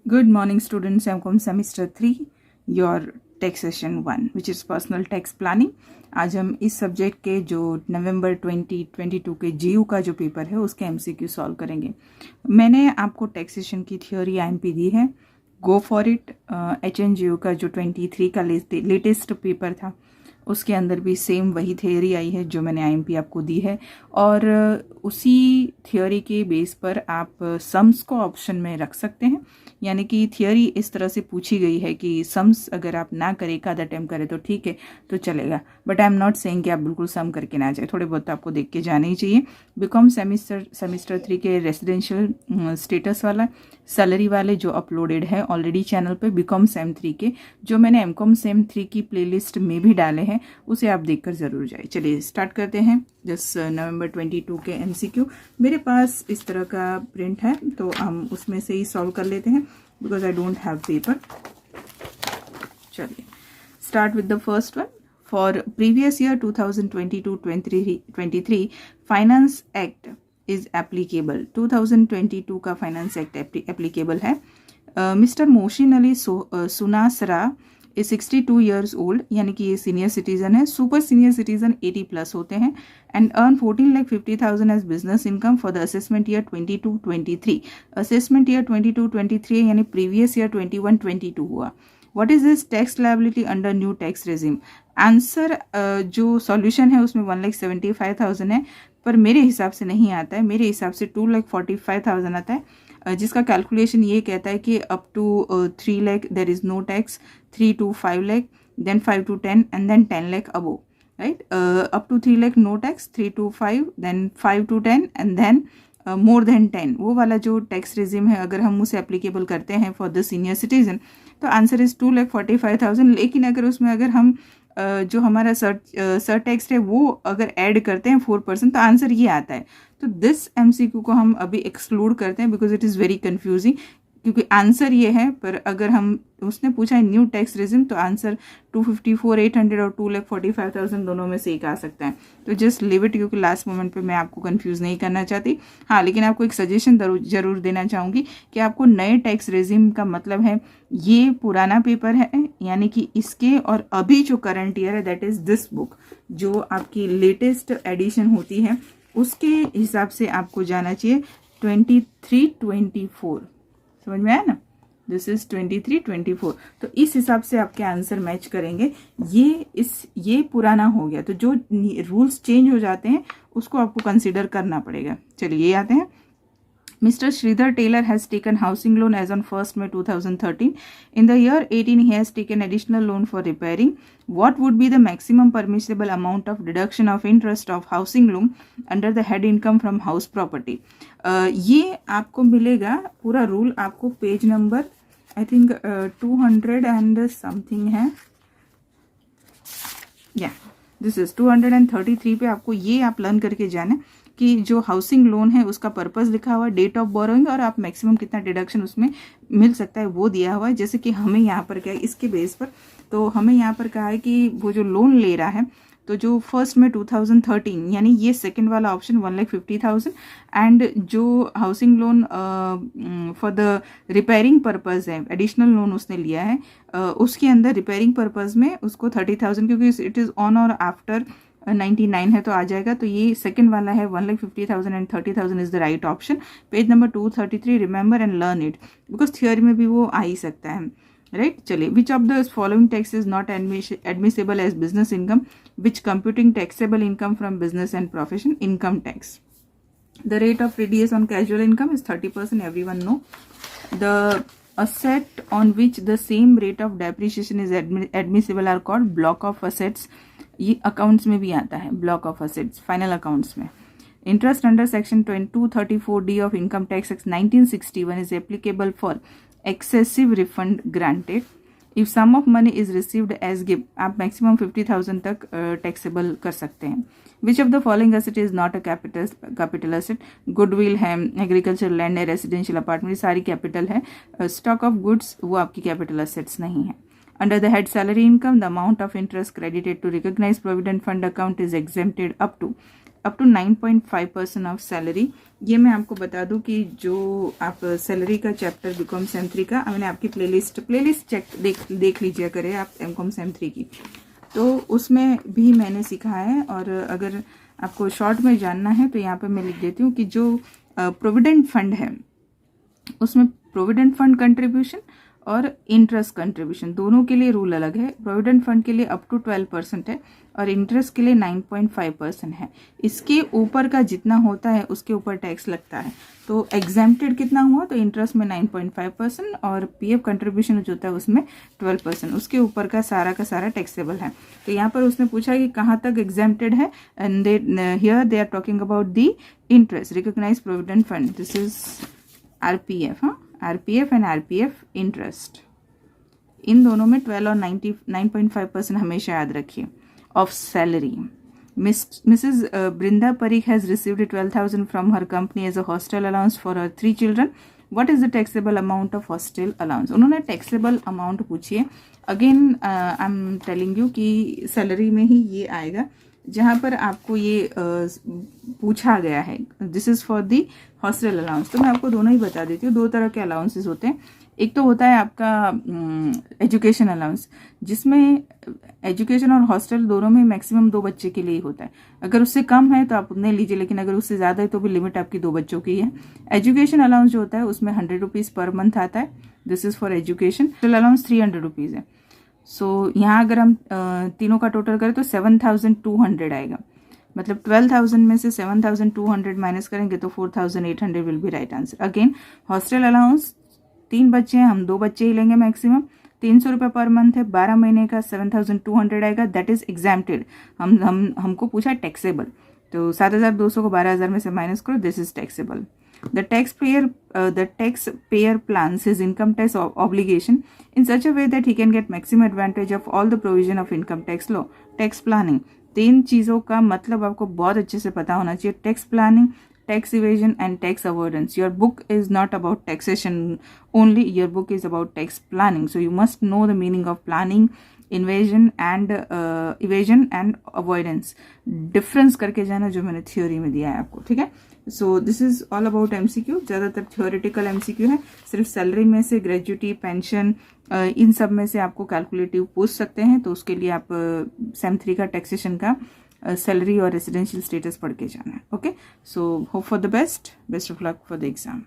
Good morning, students. I'm semester 3, your taxation 1, which is personal tax planning. आज हम इस subject के जो नवंबर 2022 के जीयू का जो पेपर है उसके एमसीक्यू सॉल्व करेंगे। मैंने आपको टैक्सेशन की थ्योरी आईएमपी दी है, गो फॉर इट। एचएनजीयू का जो 23 का लेटेस्ट पेपर था उसके अंदर भी सेम वही थ्योरी आई है जो मैंने आईएमपी आपको दी है, और उसी थ्योरी के बेस पर आप सम्स को ऑप्शन में रख सकते हैं। यानी कि थियोरी इस तरह से पूछी गई है कि सम्स अगर आप ना करें, एक आधा अटेम्प्ट करें तो ठीक है, तो चलेगा, but I am not saying कि आप बिल्कुल सम करके ना जाए, थोड़े बहुत तो आपको देख के जाने ही चाहिए। बीकॉम सेमिस्टर 3 के रेसिडेंशियल स्टेटस वाला सैलरी वाले जो अपलोडेड है ऑलरेडी चैनल पे, बीकॉम सेम 3 के जो मैंने एमकॉम सेम 3 की प्लेलिस्ट में भी डाले हैं, उसे आप देखकर ज़रूर जाए। चलिए स्टार्ट करते हैं। जस्ट नवंबर 22 के एमसीक्यू मेरे पास इस तरह का प्रिंट है, तो हम उसमें से ही सॉल्व कर लेते हैं because I don't have paper. चलिए start with the first one. For previous year 2022-23 finance act is applicable. 2022 का फाइनेंस एक्ट एप्लीकेबल है। Mister Mohsin Ali Sunasara is 62 years old, यानी कि ये सीनियर सिटीजन है। सुपर सीनियर सिटीजन 80 प्लस होते हैं and earn 14,50,000 as business income for the assessment year 22-23। Assessment year 22-23 यानी previous year 21-22 हुआ। What is this tax liability under new tax regime? Answer जो solution है उसमें 1,75,000 है, पर मेरे हिसाब से नहीं आता है। मेरे हिसाब से 2,45,000 आता है, जिसका कैलकुलेशन ये कहता है कि up to 3 lakh there is no tax, 3 to 5 lakh, then 5 to 10 and then 10 lakh above, right. Up to 3 lakh no tax, 3 to 5, then 5 to 10 and then more than 10, वो वाला जो टैक्स रेजिम है अगर हम उसे एप्लीकेबल करते हैं फॉर द सीनियर सिटीजन तो आंसर इज 2,45,000। लेकिन अगर उसमें अगर हम जो हमारा सर टैक्स है वो अगर ऐड करते हैं 4% तो आंसर ये आता है। तो दिस एमसीक्यू को हम अभी एक्सक्लूड करते हैं because it is very confusing, क्योंकि आंसर ये है, पर अगर हम उसने पूछा है न्यू टैक्स रेजिम तो आंसर 254,800 और 2,45,000 दोनों में से एक आ सकता है। तो जस्ट लिव इट, क्योंकि लास्ट मोमेंट पे मैं आपको कंफ्यूज नहीं करना चाहती। हाँ, लेकिन आपको एक सजेशन जरूर देना चाहूँगी कि आपको नए टैक्स रेजिम का मतलब है ये पुराना पेपर है, यानी कि इसके और अभी जो करंट ईयर है दैट इज दिस बुक, जो आपकी लेटेस्ट एडिशन होती है उसके हिसाब से आपको जाना चाहिए 23-24। समझ में आया ना? This is 23-24। तो इस हिसाब से आपके आंसर मैच करेंगे। ये पुराना हो गया, तो जो रूल्स चेंज हो जाते हैं उसको आपको कंसिडर करना पड़ेगा। चलिए ये आते हैं। Mr. Sridhar Taylor has taken housing loan as on 1st May 2013. In the year 18, he has taken additional loan for repairing. What would be the maximum permissible amount of deduction of interest of housing loan under the head income from house property? ये आपको मिलेगा पूरा rule, आपको page number I think 200 and something है, या this is 233 पे आपको ये आप लर्न करके जाना कि जो हाउसिंग लोन है उसका पर्पस लिखा हुआ है, डेट ऑफ बोरोइंग और आप मैक्सिमम कितना डिडक्शन उसमें मिल सकता है वो दिया हुआ है। जैसे कि हमें यहाँ पर क्या है, इसके बेस पर तो हमें यहाँ पर कहा है कि वो जो लोन ले रहा है तो जो 1st में 2013 यानी ये सेकंड वाला ऑप्शन 1,50,000 एंड जो housing loan for the repairing purpose है, एडिशनल लोन उसने लिया है, उसके अंदर रिपेयरिंग पर्पज़ में उसको 30,000, क्योंकि इट इज़ ऑन और आफ्टर 99 है तो आ जाएगा। तो ये सेकंड वाला है 1,50,000 and 30,000 is the right option. Page number 233, remember and learn it, because theory में भी वो आ ही सकता है, राइट। चलिए, which of the following tax is not admissible as business income, which computing taxable income from business and profession? Income tax. The rate of TDS on casual income is 30%, everyone know. The asset on which the same rate of depreciation is admissible are called block of assets. ये accounts में भी आता है, block of assets final accounts में। Interest under section 234D of income tax act 1961 is applicable for excessive refund granted if sum of money is received as gift. आप maximum 50,000 तक taxable कर सकते हैं। Which of the following asset is not a capital asset? Goodwill है, agriculture land है, residential apartment, सारी capital है। Stock of goods वो आपकी कैपिटल एसेट्स नहीं है। Under the head salary income, the amount of interest credited to recognized provident fund account is exempted up to up to 9.5% of salary. ये मैं आपको बता दूं कि जो आप सैलरी का चैप्टर बीकॉम सेम 3 का, मैंने आपकी प्लेलिस्ट चेक देख लीजिए करें आप एमकॉम सेम 3 की, तो उसमें भी मैंने सिखाया है। और अगर आपको शॉर्ट में जानना है तो यहाँ पे मैं लिख देती हूँ कि जो प्रोविडेंट फंड है उसमें प्रोविडेंट फंड कंट्रीब्यूशन और इंटरेस्ट कंट्रीब्यूशन दोनों के लिए रूल अलग है। प्रोविडेंट फंड के लिए अप टू 12% है और इंटरेस्ट के लिए 9.5% है। इसके ऊपर का जितना होता है उसके ऊपर टैक्स लगता है। तो एग्जेम्प्टेड कितना हुआ, तो इंटरेस्ट में 9.5% और पीएफ कंट्रीब्यूशन जो होता है उसमें 12%, उसके ऊपर का सारा टैक्सेबल है। तो यहाँ पर उसने पूछा कि कहाँ तक एग्जेम्प्टेड है, and here they are talking about the interest recognise provident fund, this is RPF. हाँ, आरपीएफ एंड आरपीएफ इंटरेस्ट, इन दोनों में 12 और 9.5% हमेशा याद रखिए of salary. Mrs. Brinda Parikh has received 12,000 from her company as a hostel allowance for her 3 children. What is the taxable amount of hostel allowance? उन्होंने taxable amount पूछी है। Again, I'm telling you कि salary में ही ये आएगा जहाँ पर आपको ये पूछा गया है। This is for the hostel allowance. तो मैं आपको दोनों ही बता देती हूँ। 2 तरह के अलाउंसेस होते हैं। एक तो होता है आपका एजुकेशन अलाउंस, जिसमें एजुकेशन और हॉस्टल दोनों में मैक्सिमम 2 बच्चे के लिए ही होता है। अगर उससे कम है तो आप उतने लीजिए, लेकिन अगर उससे ज़्यादा है तो भी लिमिट आपकी 2 बच्चों की है। एजुकेशन अलाउंस जो होता है उसमें 100 रुपीज़ पर मंथ आता है। This is for education. Hostel allowance 300 rupees है। सो यहाँ अगर हम तीनों का टोटल करें तो 7,200 आएगा। मतलब 12,000 में से 7,200 माइनस करेंगे तो 4,800 will be right answer. Again hostel allowance 3 बच्चे हैं, हम 2 बच्चे ही लेंगे मैक्सिमम। 300 रुपये पर मंथ है, 12 महीने का 7,200 आएगा। That is exempted. हमको पूछा टैक्सेबल, तो 7,200 को 12,000 में से माइनस करो, this is taxable. The taxpayer plans his income tax obligation in such a way that he can get maximum advantage of all the provision of income tax law. Tax planning, 3 चीज़ों का मतलब आपको बहुत अच्छे से पता होना चाहिए। Tax planning, tax evasion and tax avoidance. Your book is not about taxation only, your book is about tax planning. So you must know the meaning of planning, invasion and avoidance. Difference करके जाना जो मैंने theory में दिया है आपको, ठीक है। So this is all about MCQ. ज़्यादातर थ्योरेटिकल एमसीक्यू है। सिर्फ सैलरी में से ग्रेजुटी, पेंशन, इन सब में से आपको कैलकुलेटिव पूछ सकते हैं। तो उसके लिए आप सेम 3 का टैक्सेशन का सैलरी और रेजिडेंशियल स्टेटस पढ़ के जाना है। Okay, so hope for the best of luck for the exam.